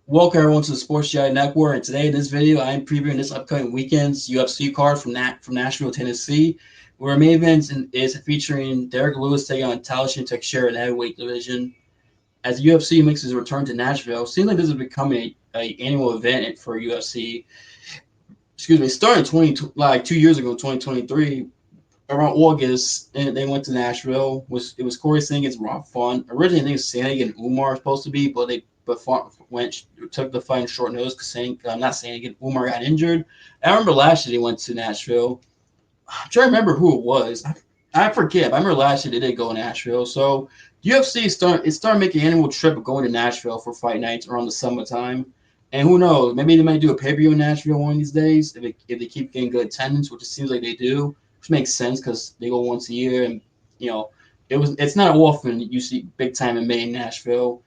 Welcome everyone to the Sports GI Network, and today in this video, I am previewing this upcoming weekend's UFC card from Nashville, Tennessee, where main event is featuring Derrick Lewis taking on Tallison Teixeira in the heavyweight division. As UFC makes its return to Nashville, it seems like this is becoming a annual event for UFC. Excuse me, it started 2 years ago, 2023, around August, and they went to Nashvle. It was Corey Singh against Rob Font. Originally, I think it was Sandhagen and Umar was supposed to be, but Font took the fight in short notice because not Sandhagen, Umar got injured. I remember last year they went to Nashville. I'm trying to remember who it was. I forget. But I remember last year they did go to Nashville. So UFC started making an annual trip of going to Nashville for fight nights around the summertime. And who knows? Maybe they might do a pay per view in Nashville one of these days if they keep getting good attendance, which it seems like they do, which makes sense because they go once a year. And you know, it's not often you see big time in May in Nashville.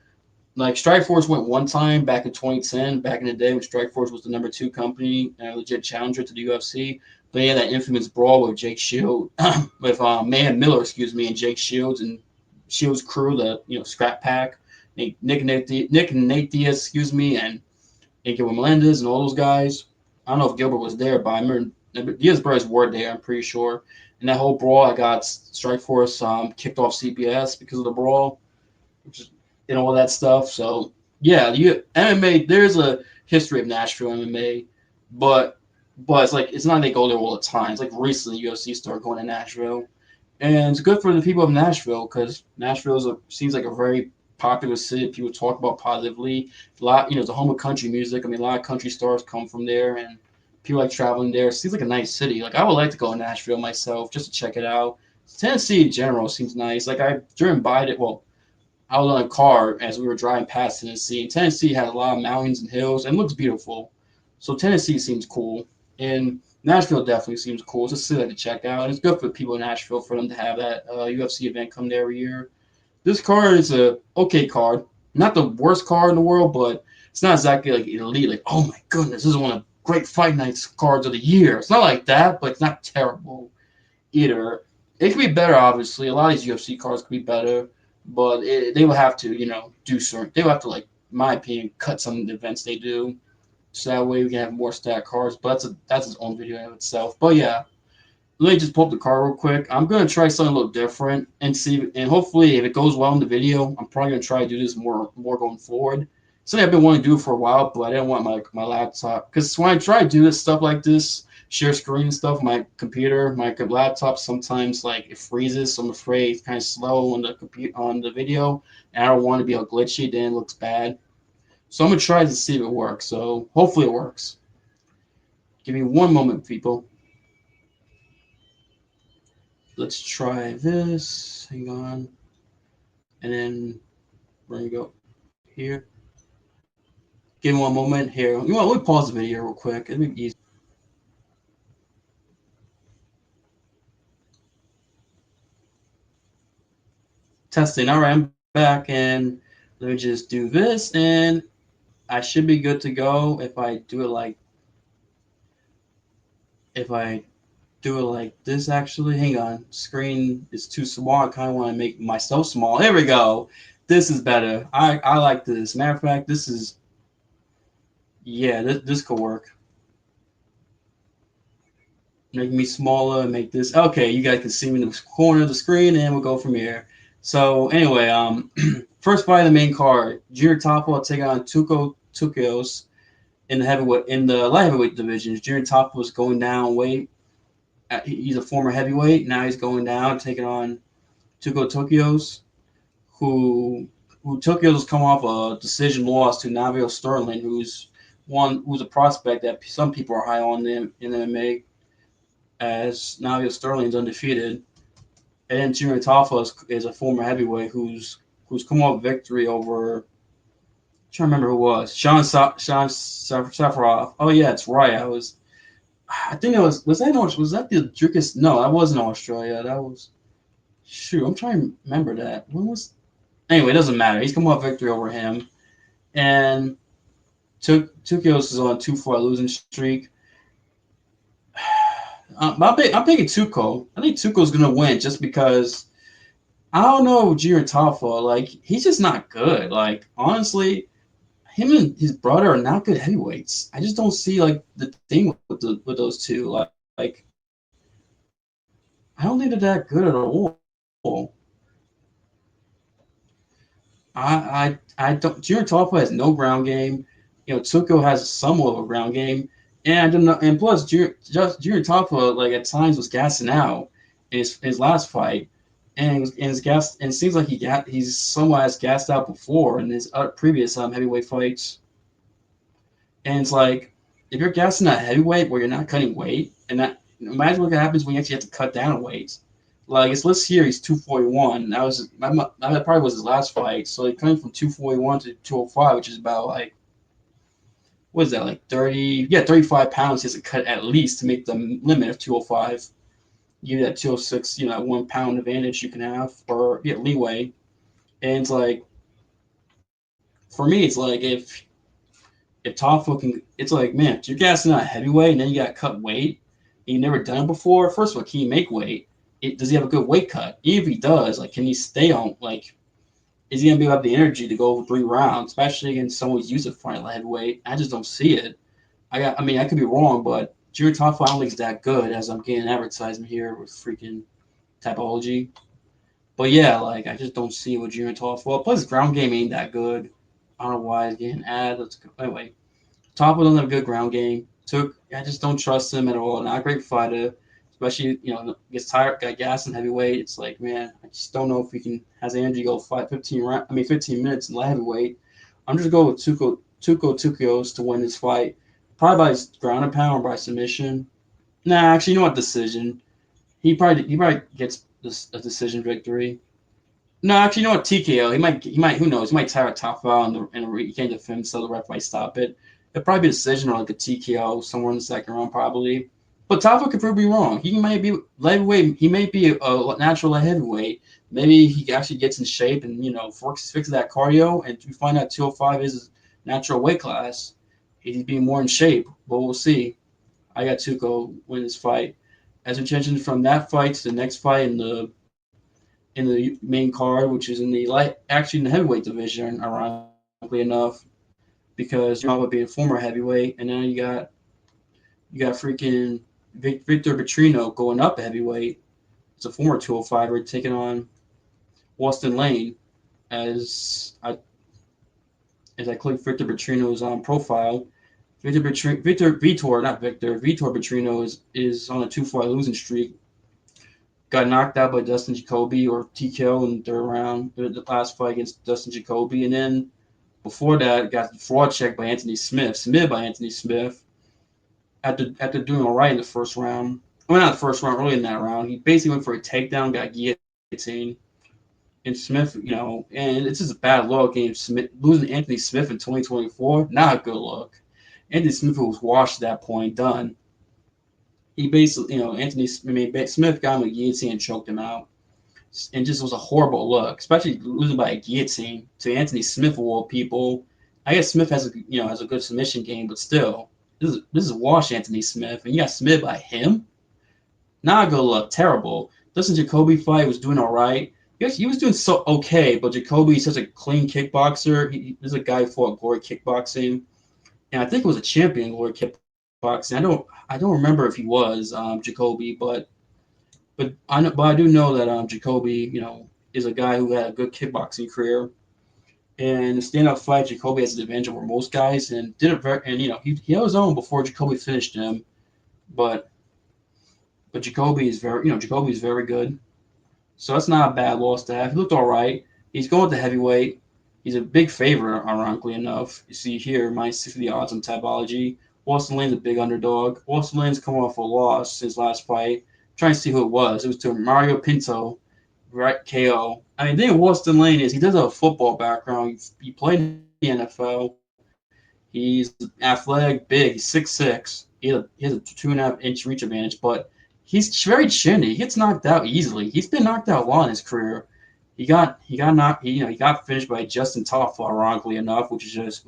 Like Strikeforce went one time back in 2010, back in the day when Strikeforce was the number two company and a legit challenger to the UFC. But yeah, that infamous brawl with Jake Shields, with Mayhem Miller, excuse me, and Jake Shields and Shields' crew, the Scrap Pack, Nick and Nate Diaz, excuse me, and Gilbert Melendez and all those guys. I don't know if Gilbert was there, but I remember Diaz brothers were there. I'm pretty sure. And that whole brawl, I got Strikeforce kicked off CBS because of the brawl, which is all that stuff. So yeah, MMA. There's a history of Nashville MMA, but it's like it's not they go there all the time. It's like recently UFC started going to Nashville, and it's good for the people of Nashville because Nashville seems like a very popular city. People talk about positively. A lot, it's a home of country music. I mean, a lot of country stars come from there, and people like traveling there. It seems like a nice city. Like I would like to go to Nashville myself just to check it out. Tennessee in general seems nice. Like I driven by it. Well, I was on a car as we were driving past Tennessee. And Tennessee has a lot of mountains and hills and looks beautiful. So Tennessee seems cool. And Nashville definitely seems cool. It's a city to check out. And it's good for people in Nashville for them to have that UFC event come there every year. This card is a okay card. Not the worst card in the world, but it's not exactly like elite. Like, oh my goodness, this is one of the great fight nights cards of the year. It's not like that, but it's not terrible either. It could be better, obviously. A lot of these UFC cards could be better, but they will have to, do certain. They will have to, like, in my opinion, cut some of the events they do, so that way we can have more stat cards. But that's its own video in itself. But yeah, let me just pull up the card real quick. I'm gonna try something a little different and see, and hopefully, if it goes well in the video, I'm probably gonna try to do this more going forward. Something I've been wanting to do for a while, but I didn't want my laptop because when I try to do this stuff like this, share screen and stuff, my computer, my laptop sometimes like it freezes, so I'm afraid it's kind of slow on the video, and I don't want to be all glitchy. Then it looks bad. So I'm gonna try to see if it works. So hopefully it works. Give me one moment, people. Let's try this. Hang on. And then we're going to go here. Give me one moment here. Let me pause the video real quick. It'll be easy. Testing. All right, I'm back. And let me just do this. And I should be good to go if I do it like this, actually. Hang on. Screen is too small. I kind of want to make myself small. Here we go. This is better. I like this. Matter of fact, this could work. Make me smaller, make this. Okay, you guys can see me in the corner of the screen, and we'll go from here. So anyway, first fight of the main card, Junior Topo taking on Tuco Tukios in the light heavyweight divisions. Junior Topo is going down weight. He's a former heavyweight. Now he's going down, taking on Tuco Tukios, who Tukios has come off a decision loss to Navio Sterling, who's a prospect that some people are high on in MMA, as Navio Sterling's undefeated. And then Junior Tafa is a former heavyweight who's come off victory over. I'm trying to remember who it was. Sean Safarov. Oh yeah, it's right. I think it was that the Dricus? No, that wasn't Australia. That was shoot. I'm trying to remember that. When was? Anyway, it doesn't matter. He's come off victory over him, and Tukios is on a 2-4 losing streak. I'm picking Tuco. I think Tuco's gonna win just because I don't know Junior Tafa. Like he's just not good. Like honestly, him and his brother are not good heavyweights. I just don't see like the thing with those two. Like I don't think they're that good at all. I don't. Junior Taupo has no ground game. Tuco has somewhat of a ground game, and I don't know. And plus, Junior Taupo like at times was gassing out in his last fight, and his gas and it seems like he's somewhat has gassed out before in his previous heavyweight fights. And it's like if you're gassing at heavyweight where you're not cutting weight, and that imagine what happens when you actually have to cut down weight. Like his list here, he's 241. That probably was his last fight. So he coming from 241 to 205, which is about like what is that like 35 pounds. He has to cut at least to make the limit of 205. Give you that 206, 1 pound advantage you can have or leeway. And it's like for me, it's like if Tough can, it's like, man, if you're gassing out heavyweight and then you got to cut weight, and you've never done it before. First of all, can he make weight? Does he have a good weight cut? Even if he does, like, can he stay on? Like, is he gonna be able to have the energy to go over 3 rounds, especially against someone who's used to fighting heavyweight? I just don't see it. I mean, I could be wrong, but Junior Tough I don't think is that good as I'm getting advertisement here with freaking Tapology. But yeah, like I just don't see it with Junior Tough. Well, plus his ground game ain't that good. I don't know why he's getting added. Let's go. Anyway, Toppo doesn't have a good ground game. I just don't trust him at all. Not a great fighter, especially gets tired, got gas in heavyweight. It's like, man, I just don't know if he can has the energy to go fight 15 minutes in light heavyweight. I'm just going with Tukos to win this fight, probably by ground and pound or by submission. Nah, actually, you know what? Decision. He probably gets a decision victory. No, actually, you know what? TKO. He might. Who knows? He might tire a top foul and he can't defend, so the ref might stop it. It'll probably be a decision or like a TKO somewhere in the second round, probably. But Taffa could prove me wrong. He might be lightweight. He may be a natural heavyweight. Maybe he actually gets in shape and fixes that cardio, and we find out 205 is his natural weight class. He's being more in shape, but we'll see. I got Tuco win this fight. As we transition from that fight to the next fight in the main card, which is in the actually in the heavyweight division, ironically enough, because being a former heavyweight, and now you got freaking Victor Petrino going up a heavyweight. It's a former 205er taking on Austin Lane. As I as I click Victor Petrino's profile, Vitor Petrino is on a 2-fight losing streak. Got knocked out by Dustin Jacoby or TKO in the third round, the last fight against Dustin Jacoby, and then before that got fraud checked by Anthony Smith, submitted by Anthony Smith. After doing all right in the first round, well not the first round, early in that round, he basically went for a takedown, got guillotined, and Smith, and it's just a bad look. Game Smith losing Anthony Smith in 2024, not a good look. Anthony Smith was washed at that point, done. He basically, Smith got him a guillotine and choked him out, and just was a horrible look, especially losing by a guillotine to Anthony Smith of all people. I guess Smith has a good submission game, but still, this is wash Anthony Smith, and you got submitted by him. Not a good look, terrible. Listen, Jacoby fight was doing all right. He was doing so okay, but Jacoby's such a clean kickboxer. He's a guy who fought Glory Kickboxing, and I think it was a champion Glory Kickboxing. I don't remember if he was Jacoby, but I do know that Jacoby, is a guy who had a good kickboxing career. And the stand-up fight, Jacoby has an advantage over most guys, and did it very. And he held his own before Jacoby finished him, but Jacoby is very good. So that's not a bad loss to have. He looked all right. He's going to heavyweight. He's a big favorite, ironically enough. You see here, minus 60 odds on Tabology. Austin Lane's a big underdog. Austin Lane's coming off a loss his last fight. I'm trying to see who it was. It was to Mario Pinto, right? KO. I mean, the thing with Austin Lane is he does have a football background. He played in the NFL. He's athletic, big. He's 6'6". He has a 2.5-inch reach advantage, but he's very chinny. He gets knocked out easily. He's been knocked out a lot in his career. He got knocked. He got finished by Justin Toffel, ironically enough, which is just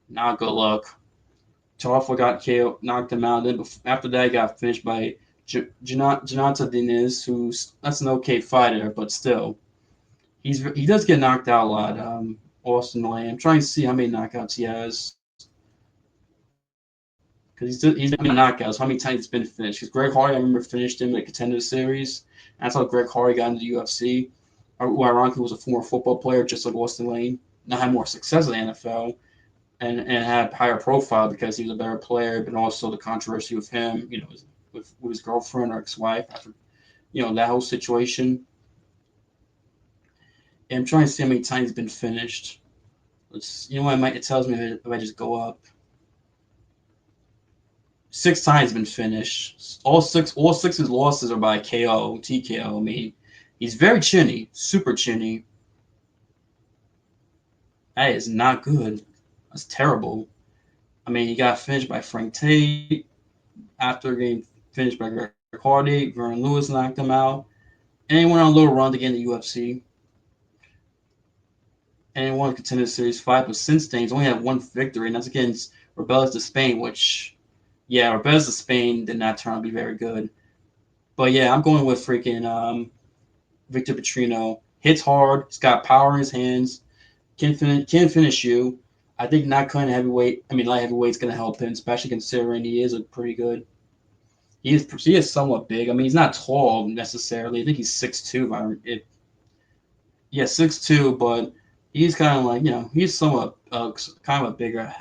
not good luck. Toffel got KO, knocked him out. Then after that, he got finished by Jonata Diniz, that's an okay fighter, but still, he does get knocked out a lot. Austin Lane. I'm trying to see how many knockouts he has. Because he's been knockouts. How many times it's been finished? Because Greg Hardy, I remember finished him in the Contender Series. That's how Greg Hardy got into the UFC. Who ironically was a former football player, just like Austin Lane. Now had more success in the NFL and had higher profile because he was a better player, but also the controversy with him, with his girlfriend or ex-wife, after, that whole situation. And I'm trying to see how many times it's been finished. It tells me if I just go up. 6 times been finished. All six of his losses are by KO, TKO. I mean, he's very chinny, super chinny. That is not good. That's terrible. I mean, he got finished by Frank Tate after getting finished by Greg Hardy. Vernon Lewis knocked him out. And he went on a little run to get in the UFC. And he won a Contender Series fight, but since then he's only had one victory, and that's against Rebeldes de Spain, which, yeah, Rebeldes de Spain did not turn out to be very good. But yeah, I'm going with freaking Victor Petrino. Hits hard. He's got power in his hands. Can finish you. I think not cutting light heavyweight's going to help him, especially considering he is a pretty good. He is somewhat big. I mean, he's not tall necessarily. I think he's 6'2". Yeah, 6'2", but he's kind of like, he's somewhat kind of a bigger,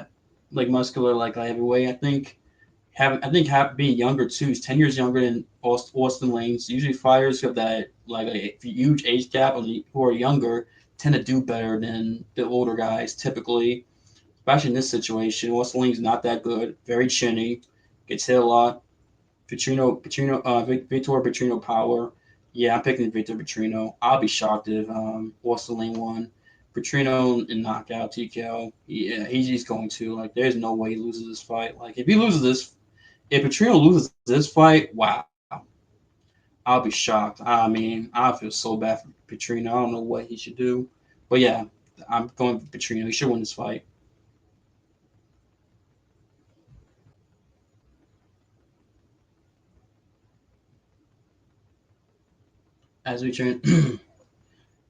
like muscular, like light heavyweight. Being younger too. He's 10 years younger than Austin Lane. So usually fighters who have that like a huge age gap who are younger tend to do better than the older guys typically. Especially in this situation, Austin Lane's not that good. Very chinny, gets hit a lot. Victor Petrino power. Yeah, I'm picking Victor Petrino. I'll be shocked if Austin Lane won. Petrino in knockout, TKO. Yeah, he's going to. Like, there's no way he loses this fight. Like, if Petrino loses this fight, wow, I'll be shocked. I mean, I feel so bad for Petrino. I don't know what he should do. But yeah, I'm going for Petrino. He should win this fight. As we turn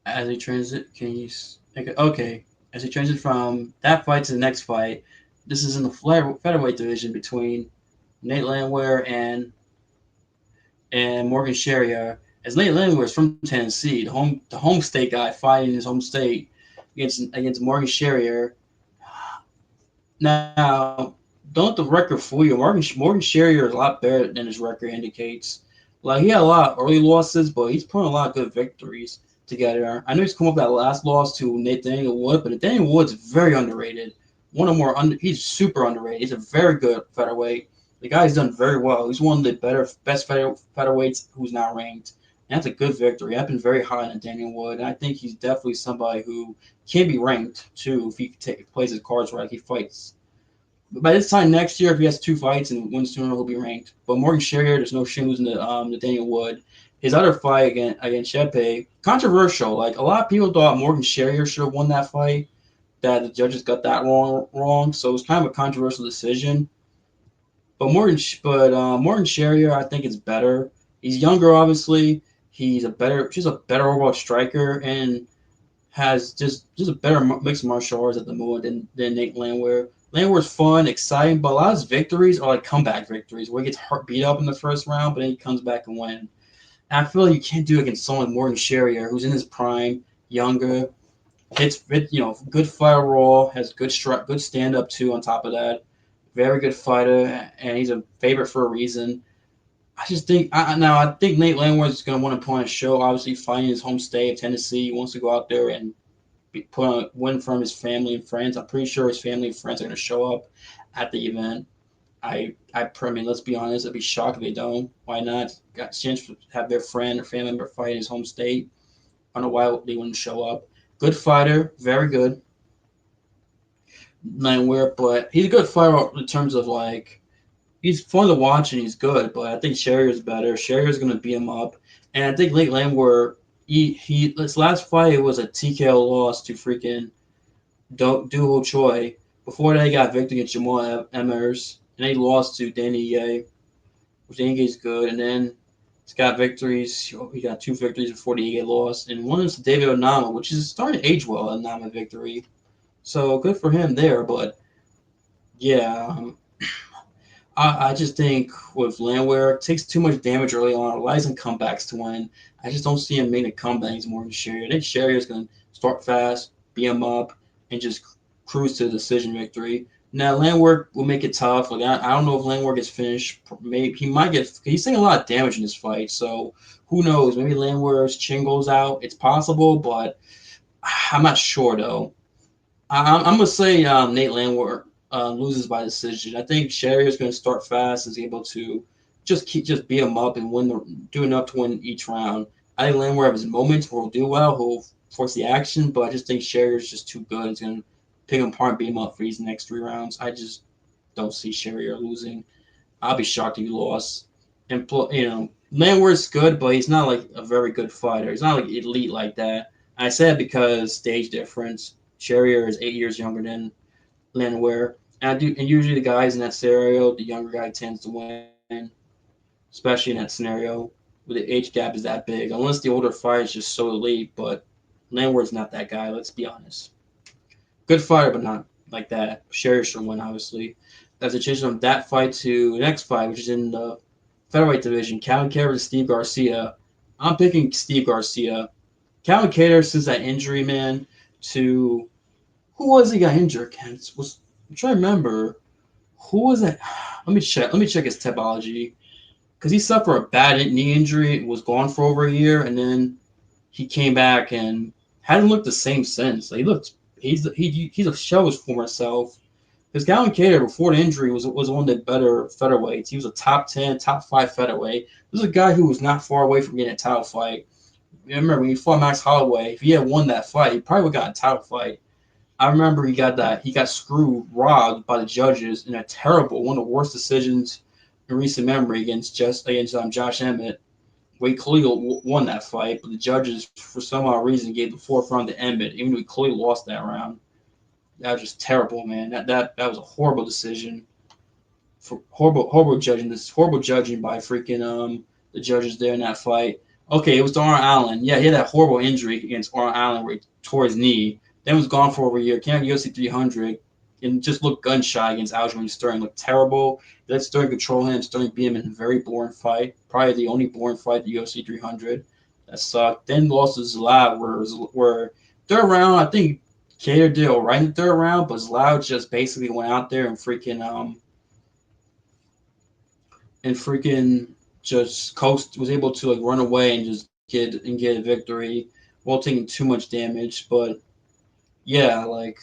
as we transit, can you? Okay, as we transit from that fight to the next fight, this is in the featherweight division between Nate Landwehr and Morgan Sherrier. As Nate Landwehr is from Tennessee, the home state guy fighting his home state against Morgan Sherrier. Now, don't the record fool you. Morgan Sherrier is a lot better than his record indicates. Like, he had a lot of early losses, but he's putting a lot of good victories together. I know he's come up with that last loss to Nathaniel Wood, but Nathaniel Wood's very underrated. He's super underrated. He's a very good featherweight. The guy's done very well. He's one of the best featherweights who's not ranked. And that's a good victory. I've been very high on Daniel Wood, and I think he's definitely somebody who can be ranked too if he plays his cards right. He fights. But by this time next year, if he has 2 fights and wins 2 in a row, he'll be ranked. But Morgan Sherrier, there's no shame losing to Daniel Wood. His other fight against Shepe, controversial. Like, a lot of people thought Morgan Sherrier should have won that fight. That the judges got that wrong. So it was kind of a controversial decision. Morgan Sherrier, I think, is better. He's younger, obviously. Just a better overall striker, and has just a better mixed martial arts at the moment than Nate Landwehr. Landwehr's fun, exciting, but a lot of his victories are like comeback victories where he gets beat up in the first round, but then he comes back and wins. And I feel like you can't do it against someone like Morgan Sherrier, who's in his prime, younger, good fire raw, has good stand up too. On top of that, very good fighter, and he's a favorite for a reason. I just think I think Nate Landwehr is going to want to put on a show. Obviously, fighting his home state of Tennessee, he wants to go out there and put on a win from his family and friends. I'm pretty sure his family and friends are going to show up at the event. I mean, let's be honest. I'd be shocked if they don't. Why not? Got a chance to have their friend or family member fight in his home state. I don't know why they wouldn't show up. Good fighter, very good. Landwehr, but he's a good fighter in terms of like he's fun to watch and he's good. But I think Sherrier's better. Sherrier's going to beat him up, and I think Nate Landwehr. His last fight was a TKO loss to freaking Duho Choi. Before that, he got victory against Jamal Emmers, and then he lost to Danny Ye, which Danny Ye's good. And then he's got victories. He got 2 victories before the Ye lost, and one is David Onama, which is starting to age well. Onama victory. So good for him there. But yeah, I just think with Landwehr, it takes too much damage early on, relies on comebacks to win. I just don't see him making comebacks more than Sherry. I think Sherry is going to start fast, beat him up, and just cruise to a decision victory. Now Landwehr will make it tough. Like I don't know if Landwehr gets finished. Maybe he might get. He's taking a lot of damage in this fight, so who knows? Maybe Landwehr's chin goes out. It's possible, but I'm not sure though. I'm gonna say Nate Landwehr loses by decision. I think Sherry is gonna start fast, is able to just beat him up and do enough to win each round. I think Landwehr has moments where he'll do well, he'll force the action, but I just think Sherry is just too good. It's gonna pick him apart, and beat him up for these next 3 rounds. I just don't see Sherry losing. I'll be shocked if he lost. And Landwehr's good, but he's not like a very good fighter. He's not like elite like that. I said because stage difference. Sherrier is 8 years younger than Landwehr, and usually the guys in that scenario, the younger guy tends to win, especially in that scenario where the age gap is that big. Unless the older fighter is just so elite, but Landwehr's not that guy. Let's be honest. Good fighter, but not like that. Sherrier should win, obviously. As a change from that fight to the next fight, which is in the featherweight division, Calvin Kattar versus Steve Garcia. I'm picking Steve Garcia. Calvin Kattar, since that injury, man, to who was he got injured against? I'm trying to remember who was that. Let me check. Let me check his topology because he suffered a bad knee injury, was gone for over a year, and then he came back and hasn't looked the same since. Like, he's a shell of his former self. Because Calvin Kattar before the injury was one of the better featherweights. He was a top 10, top 5 featherweight. This is a guy who was not far away from getting a title fight. Remember when he fought Max Holloway, if he had won that fight, he probably would have gotten a title fight. I remember he got screwed, robbed by the judges in a terrible, one of the worst decisions in recent memory against Josh Emmett. Wade Khalil won that fight, but the judges for some odd reason gave the fourth round to Emmett, even though Khalil lost that round. That was just terrible, man. That was a horrible decision. For horrible judging. This horrible judging by freaking the judges there in that fight. Okay, it was to Arnold Allen. Yeah, he had that horrible injury against Arnold Allen where he tore his knee. Then was gone for over a year. Came out UFC 300 and just looked gun shy against Aljamain Sterling. Looked terrible. Let Sterling control him. Sterling beat him in a very boring fight. Probably the only boring fight at the UFC 300. That sucked. Then lost to Zlab where third round, I think Kattar did all right in the third round, but Zlab just basically went out there and freaking just coast was able to like run away and just get a victory while taking too much damage. But yeah, like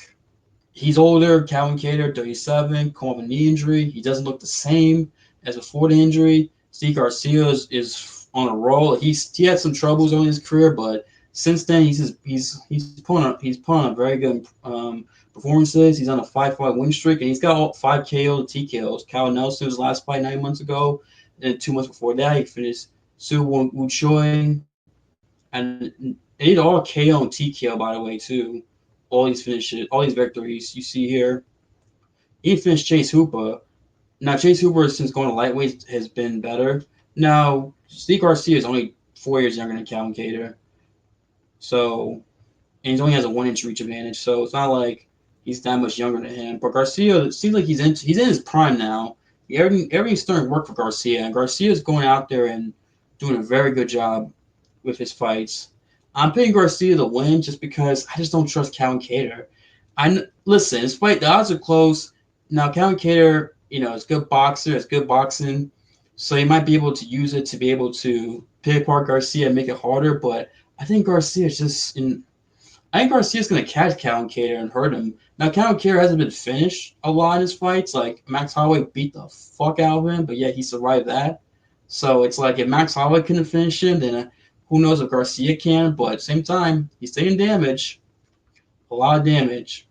he's older, Calvin Kattar, 37, come off a knee injury. He doesn't look the same as before the injury. Steve Garcia is on a roll. He had some troubles early in his career, but since then he's putting on very good performances. He's on a 5 fight win streak, and he's got all 5 KO to TKOs. Cal Nelson's last fight 9 months ago, and 2 months before that he finished Su Wu Choi, and they did all KO and TKO by the way too. All these finishes, all these victories you see here. He finished Chase Hooper. Now Chase Hooper since going to lightweight has been better. Now Steve Garcia is only 4 years younger than Calvin Kattar, so and he only has a 1 inch reach advantage. So it's not like he's that much younger than him. But Garcia, it seems like he's in his prime now. Everything's starting to work for Garcia, and Garcia is going out there and doing a very good job with his fights. I'm picking Garcia to win just because I just don't trust Calvin Kattar. Listen, his fight, the odds are close. Now Calvin Kattar, is a good boxer, it's good boxing, so he might be able to use it to be able to pick apart Garcia and make it harder. But I think Garcia is just in. I think Garcia's going to catch Calvin Kattar and hurt him. Now, Calvin Kattar hasn't been finished a lot in his fights. Like, Max Holloway beat the fuck out of him, but yet he survived that. So it's like if Max Holloway couldn't finish him, then who knows if Garcia can. But at the same time, he's taking damage, a lot of damage.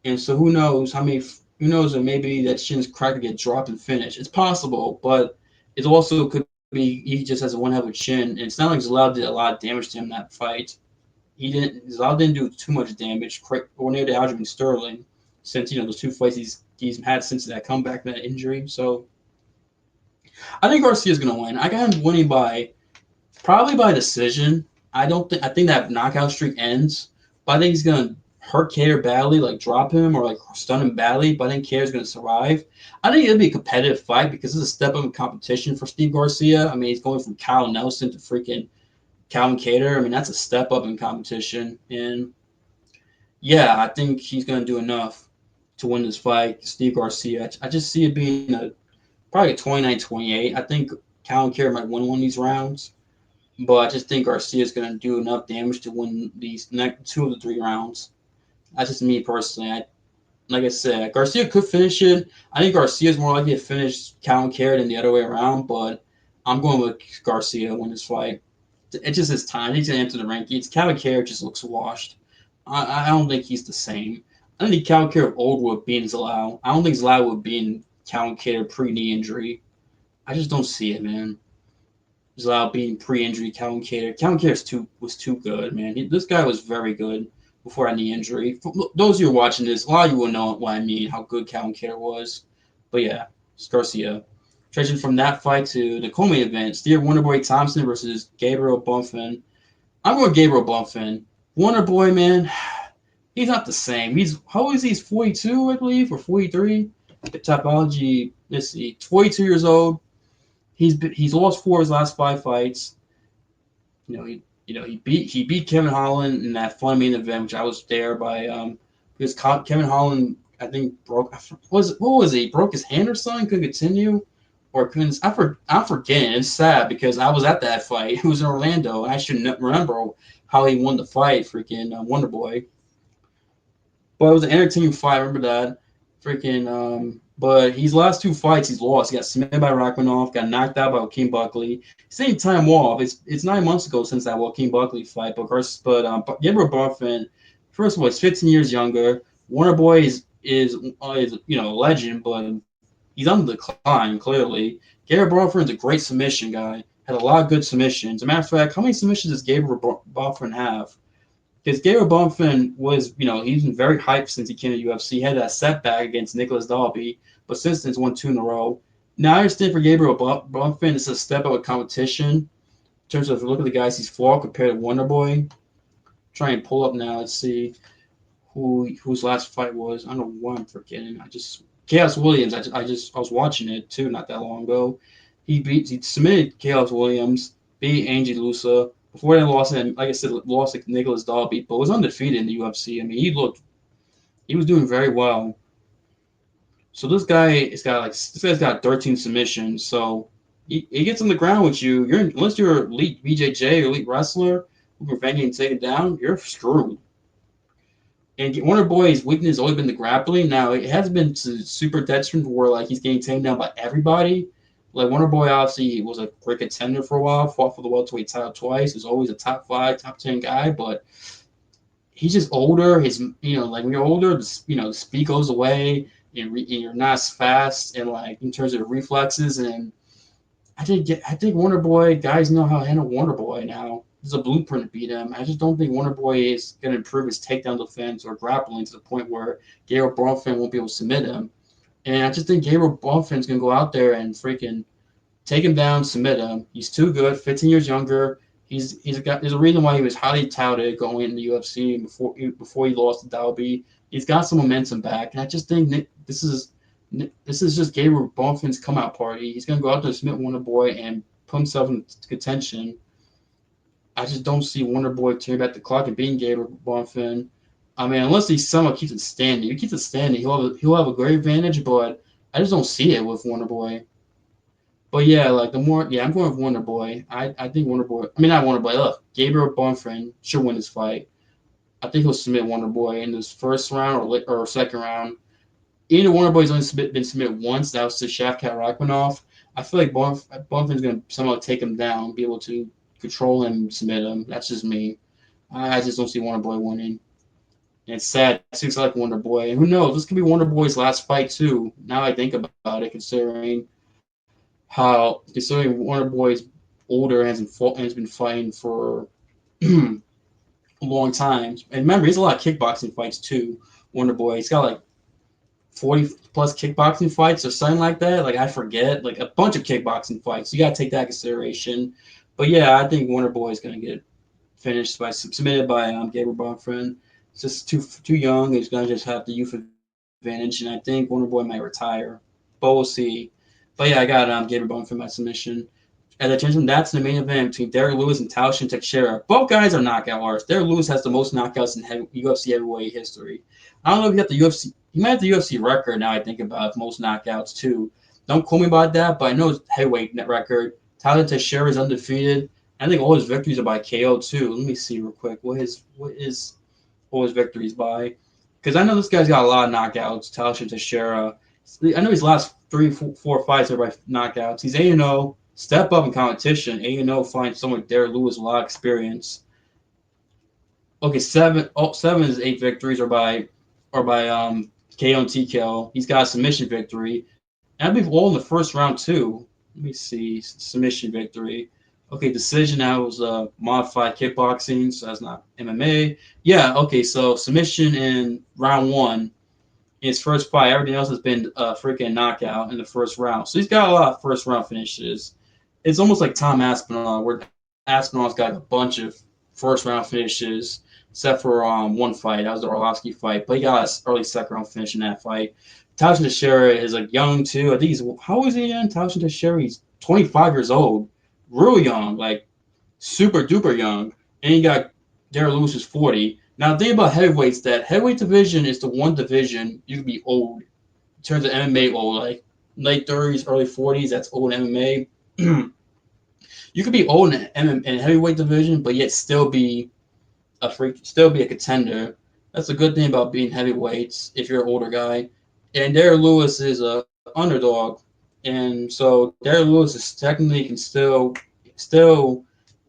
And so who knows if maybe that shin's cracked to get dropped and finished. It's possible, but it also could be he just has a one hell of a chin. And it's not like Zalal did a lot of damage to him in that fight. Zal didn't do too much damage or near to Aljamain Sterling since those 2 fights he's had since that comeback, that injury. So I think Garcia's gonna win. I got him winning by probably by decision. I think that knockout streak ends, but I think he's gonna hurt Cater badly, like drop him or like stun him badly, but I think Cater's going to survive. I think it'll be a competitive fight because it's a step up in competition for Steve Garcia. I mean, he's going from Kyle Nelson to freaking Calvin Cater. I mean, that's a step up in competition. And yeah, I think he's going to do enough to win this fight. Steve Garcia, I just see it being probably a 29-28. I think Calvin Cater might win one of these rounds, but I just think Garcia is going to do enough damage to win these next 2 of the 3 rounds. That's just me personally. Like I said, Garcia could finish it. I think Garcia is more likely to finish Calvin Cater than the other way around, but I'm going with Garcia to win this fight. It's just his time. He's going to enter the rankings. Calvin Cater just looks washed. I don't think he's the same. I think Calvin Cater old would be in Zalal. I don't think Zalal would be in Calvin Cater pre-knee injury. I just don't see it, man. Zalal being pre-injury Calvin Cater. Calvin Cater was too good, man. This guy was very good before any injury. For those of you who are watching this, a lot of you will know what I mean, how good Calvin Cater was. But yeah, it's Garcia. Transition from that fight to the co-main event, Steve Wonderboy Thompson versus Gabriel Bonfim. I'm going Gabriel Bonfim. Wonderboy, man, he's not the same. How old is he? He's 42, I believe, or 43. The topology, let's see, 42 years old. He's lost 4 of his last 5 fights. He beat Kevin Holland in that fun main event, which I was there by because Kevin Holland I think broke he broke his hand or something, couldn't continue or couldn't I'm forgetting. It's sad because I was at that fight. It was in Orlando and I should remember how he won the fight, freaking Wonderboy. But it was an entertaining fight. I remember that. But his last 2 fights he's lost. He got submitted by Rachmanov, got knocked out by Joaquin Buckley. Same time off. It's 9 months ago since that Joaquin Buckley fight. But Gabriel Bonfim, first of all, he's 15 years younger. Wonderboy is a legend, but he's on the decline clearly. Gabriel Bonfim is a great submission guy. Had a lot of good submissions. As a matter of fact, how many submissions does Gabriel Bonfim have? Because Gabriel Bonfim was, he's been very hyped since he came to UFC. He had that setback against Nicholas Dalby, but since then he's won 2 in a row. Now I understand for Gabriel Bonfim, it's a step up with competition. In terms of look at the guys he's fought compared to Wonderboy. Try and pull up now. Let's see whose last fight was. I don't know why I'm forgetting. Chaos Williams. I was watching it too not that long ago. He submitted Chaos Williams, beat Angie Lusa. Before they lost him, like I said, lost to Nicholas Dalby, but was undefeated in the UFC. I mean, he was doing very well. So this guy's got 13 submissions. So he gets on the ground with you. Unless you're elite BJJ or elite wrestler who can prevent you and take it down, you're screwed. And Wonderboy's weakness has always been the grappling. Now it has been to super detriment where like he's getting taken down by everybody. Like Wonderboy obviously was a great contender for a while, fought for the welterweight title twice. He's always a top 5, top 10 guy, but he's just older. Like when you're older, the speed goes away, and you're not as fast, and like in terms of reflexes. And I think Wonderboy guys know how to handle Wonderboy now. There's a blueprint to beat him. I just don't think Wonderboy is going to improve his takedown defense or grappling to the point where Gabriel Bonfim won't be able to submit him. And I just think Gabriel Bonfim's going to go out there and freaking take him down, submit him. He's too good, 15 years younger. There's a reason why he was highly touted going into the UFC before he lost to Dalby. He's got some momentum back, and I just think this is just Gabriel Bonfim's come out party. He's going to go out there and submit Wonderboy and put himself in contention. I just don't see Wonderboy turning back the clock and beating Gabriel Bonfim. I mean, unless he somehow keeps it standing. If he keeps it standing, he'll have a great advantage, but I just don't see it with Wonderboy. But yeah, I'm going with Wonderboy. I think Wonderboy. I mean, not Wonderboy. Look, Gabriel Bonfim should win this fight. I think he'll submit Wonderboy in this first round or second round. Either Wonderboy's only been submitted once. That was to Shavkat Rakhmonov. I feel like Bonfim's going to somehow take him down, be able to control him, submit him. That's just me. I just don't see Wonderboy winning. And it's sad. It seems like Wonderboy. And who knows? This could be Wonderboy's last fight too. Now I think about it, considering Wonderboy's older and has been fighting for a long time. And remember, he's a lot of kickboxing fights too. Wonderboy. He's got like 40 plus kickboxing fights or something like that. Like I forget, like a bunch of kickboxing fights. You got to take that consideration. But yeah, I think Wonderboy is going to get submitted by Gabriel Bonfim. just too young. He's gonna just have the youth advantage, and I think Wonder Boy might retire, but we'll see. But yeah, I got Gabriel Bone for my submission. As I mentioned, that's the main event between Derrick Lewis and Tallison Teixeira. Both guys are knockout artists. Derrick Lewis has the most knockouts in UFC heavyweight history. I don't know if he got the UFC. He might have the UFC record now. I think about it, most knockouts too. Don't quote me about that, but I know his heavyweight net record. Tallison Teixeira is undefeated. I think all his victories are by KO too. Let me see real quick. What is all his victories by? Because I know this guy's got a lot of knockouts. Tallison Teixeira. I know his last three, four fights are by knockouts. He's 8-0. Step up in competition. 8-0. Find someone like Derrick Lewis with a lot of experience. Okay, seven of his 8 victories are by KO and TKO. He's got a submission victory. And I believe all in the first round too. Let me see. Submission victory. Okay, decision. That was modified kickboxing, so that's not MMA. Yeah. Okay, so submission in round one. His first fight. Everything else has been freaking knockout in the first round. So he's got a lot of first round finishes. It's almost like Tom Aspinall, where Aspinall's got a bunch of first round finishes, except for one fight. That was the Orlovsky fight, but he got an early second round finish in that fight. Tallison Teixeira is like young too. I think he's how old is he again? Tallison Teixeira, he's 25 years old, real young, like super duper young. And you got Derrick Lewis who's 40. Now, the thing about heavyweights, that heavyweight division is the one division you can be old. In terms of MMA old, like late 30s, early 40s, that's old MMA. You could be old in heavyweight division, but yet still be a contender. That's a good thing about being heavyweights if you're an older guy. And Derrick Lewis is a underdog, and so Derrick Lewis is technically can still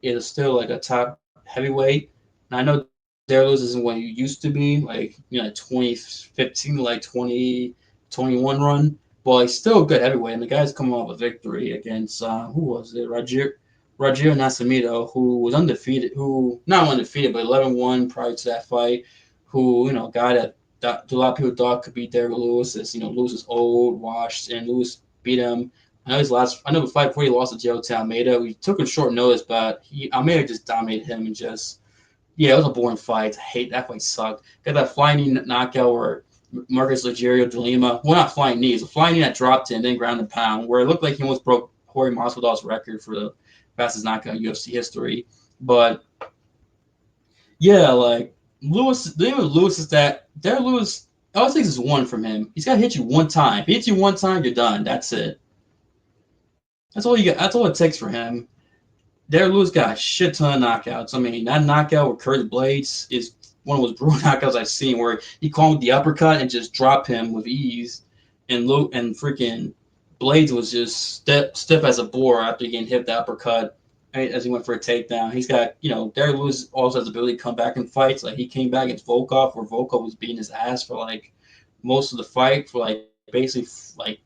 like a top heavyweight. And I know Derrick Lewis isn't what he used to be, like 2015 to like 2021 run, but he's still a good heavyweight. And the guy's coming off a victory against who was it? Roger Nascimento, who was undefeated, who not undefeated, but 11-1 prior to that fight, who, guy that a lot of people thought could beat Derrick Lewis. As Lewis is old, washed, and Lewis beat him. I know the fight before he lost to Joe Almeida. We took him short notice, but Almeida just dominated him and just, yeah, it was a boring fight. I hate that fight. Sucked. Got that flying knee knockout where Marcus Rogerio de Lima, well, not flying knee, it's a flying knee that dropped him, then ground and pound, where it looked like he almost broke Jorge Masvidal's record for the fastest knockout in UFC history. But yeah, like Lewis, the thing with Lewis is that Derrick Lewis, all it takes is one from him. He's got to hit you one time. If he hits you one time, you're done. That's it. That's all you get. That's all it takes for him. Derrick Lewis got a shit ton of knockouts. I mean, that knockout with Curtis Blades is one of those brutal knockouts I've seen, where he called the uppercut and just dropped him with ease. And freaking Blades was just stiff as a boar after getting hit the uppercut as he went for a takedown. He's got, Derrick Lewis also has the ability to come back in fights. Like he came back against Volkov, where Volkov was beating his ass for like most of the fight, for like basically like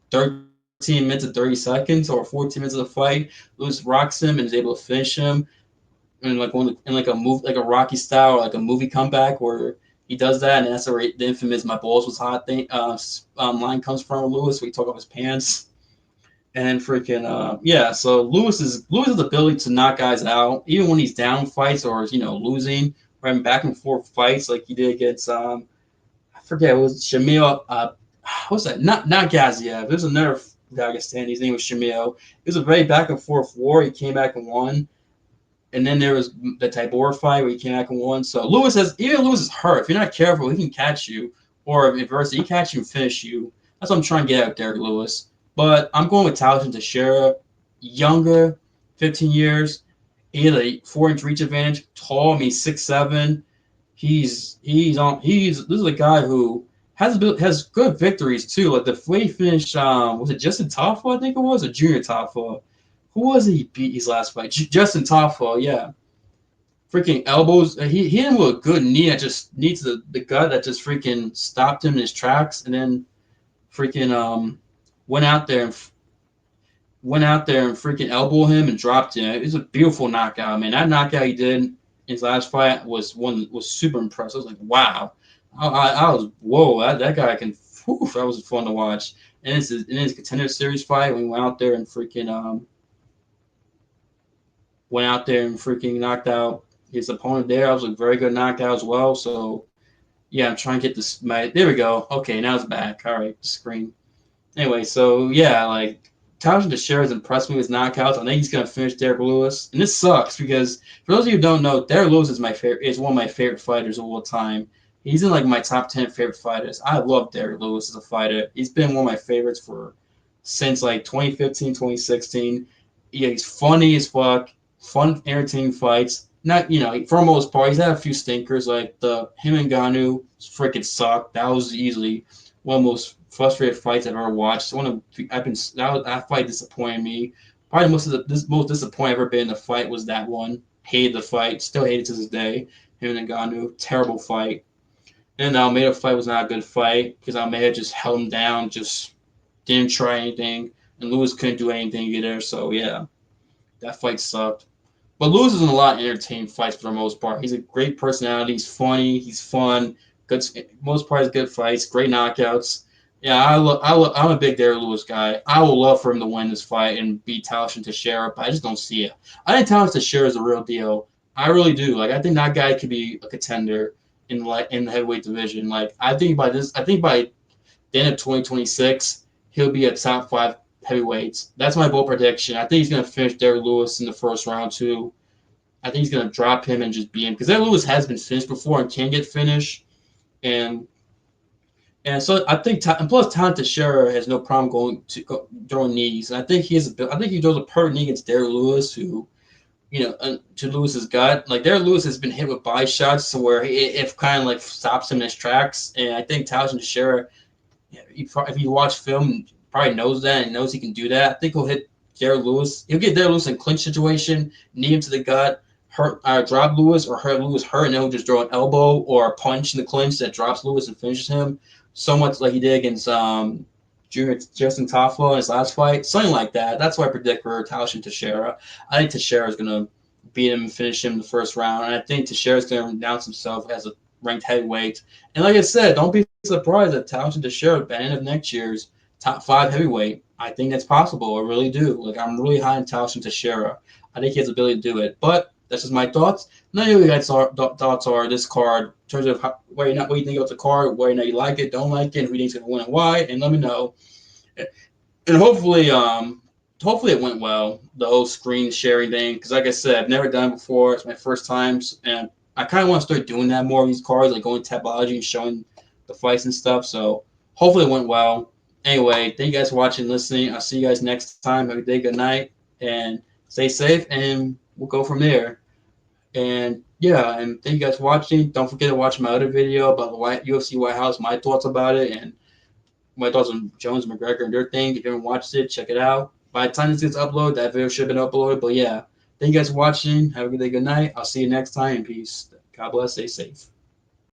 13 minutes and 30 seconds or 14 minutes of the fight. Lewis rocks him and is able to finish him in like a move, like a Rocky style, or like a movie comeback where he does that, and that's where the infamous "my balls was hot" thing line comes from with Lewis, where he took off his pants. And then freaking yeah, so Lewis's ability to knock guys out, even when he's down fights or losing, right, back and forth fights like he did against I forget, it was Shamil what's that? Not Gaziev. There's another Dagestani. His name was Shamil. It was a very back and forth war. He came back and won. And then there was the Tybor fight where he came back and won. So Lewis is hurt. If you're not careful, he can catch you. Or inversely, he can catch you and finish you. That's what I'm trying to get at Derrick Lewis. But I'm going with Tallison Teixeira. Younger, 15 years. He had a 4-inch reach advantage. Tall, I mean 6'7". This is a guy who has good victories too. Like the way he finished, was it Justin Taffa? I think it was, or Junior Taffa. Who was it he beat his last fight? Justin Taffa, yeah. Freaking elbows. He hit him with a good knee that just needs the gut that just freaking stopped him in his tracks, and then freaking went out there and freaking elbowed him and dropped him. It was a beautiful knockout, man. That knockout he did in his last fight was super impressive. I was like, wow. I was whoa. That guy can. Whew, that was fun to watch. And in his contender series fight, when he went out there and freaking knocked out his opponent there. That was a very good knockout as well. So Yeah, I'm trying to get this. There we go. Okay, now it's back. All right, screen. Anyway, so yeah, like Tallison Teixeira has impressed me with knockouts. I think he's gonna finish Derrick Lewis, and this sucks because for those of you who don't know, Derrick Lewis is my favorite. Is one of my favorite fighters of all time. He's in like my top 10 favorite fighters. I love Derrick Lewis as a fighter. He's been one of my favorites for since like 2015, 2016. Yeah, he's funny as fuck, fun, entertaining fights. Not for the most part, he's had a few stinkers like the him and Ngannou freaking sucked. That was easily one of the most frustrated fights I've ever watched. That fight disappointed me. Probably most disappointed I've ever been in a fight was that one. Hated the fight, still hate it to this day. Him and Ngannou, terrible fight. And the Almeida fight was not a good fight because Almeida just held him down, just didn't try anything, and Lewis couldn't do anything either. So yeah, that fight sucked. But Lewis is in a lot of entertaining fights for the most part. He's a great personality. He's funny. He's fun. Good. Most part, good fights. Great knockouts. Yeah, I'm a big Derrick Lewis guy. I would love for him to win this fight and beat Tallison Teixeira, but I just don't see it. I think Tallison Teixeira is the real deal. I really do. Like I think that guy could be a contender in the heavyweight division. Like I think by the end of 2026, he'll be a top 5 heavyweights. That's my bold prediction. I think he's going to finish Derrick Lewis in the first round, too. I think he's going to drop him and just beat him because Derrick Lewis has been finished before and can get finished. And so I think, and plus, Tallon Teixeira has no problem throwing knees. And I think he throws a perfect knee against Derrick Lewis, who, to Lewis's gut. Like Derrick Lewis has been hit with body shots to where it kind of like stops him in his tracks. And I think Tallon Teixeira, if you watch film, probably knows that and knows he can do that. I think he'll hit Derrick Lewis. He'll get Derrick Lewis in a clinch situation, knee him to the gut, drop Lewis or hurt Lewis and then he'll just throw an elbow or a punch in the clinch that drops Lewis and finishes him. So much like he did against Junior Justin Toffolo in his last fight. Something like that. That's why I predict for Tallison Teixeira. I think Teixeira is going to beat him and finish him in the first round. And I think Teixeira is going to announce himself as a ranked heavyweight. And like I said, don't be surprised that Tallison Teixeira at the end of next year's top 5 heavyweight. I think that's possible. I really do. Like I'm really high on Tallison Teixeira. I think he has the ability to do it. But that's just my thoughts. None of you guys' thoughts are this card in terms of what you think about the card, whether or not you like it, don't like it, who you think is going to win and why, and let me know. And hopefully it went well, the whole screen sharing thing, because like I said, I've never done it before. It's my first time, and I kind of want to start doing that more of these cards, like going to Tapology and showing the fights and stuff. So hopefully it went well. Anyway, thank you guys for watching, listening. I'll see you guys next time. Have a good day, good night, and stay safe, and we'll go from there. And yeah, and thank you guys for watching. Don't forget to watch my other video about the UFC White House, my thoughts about it, and my thoughts on Jones and McGregor and their thing. If you haven't watched it, check it out. By the time this gets uploaded, that video should have been uploaded. But yeah, thank you guys for watching. Have a good day, good night. I'll see you next time. Peace. God bless. Stay safe.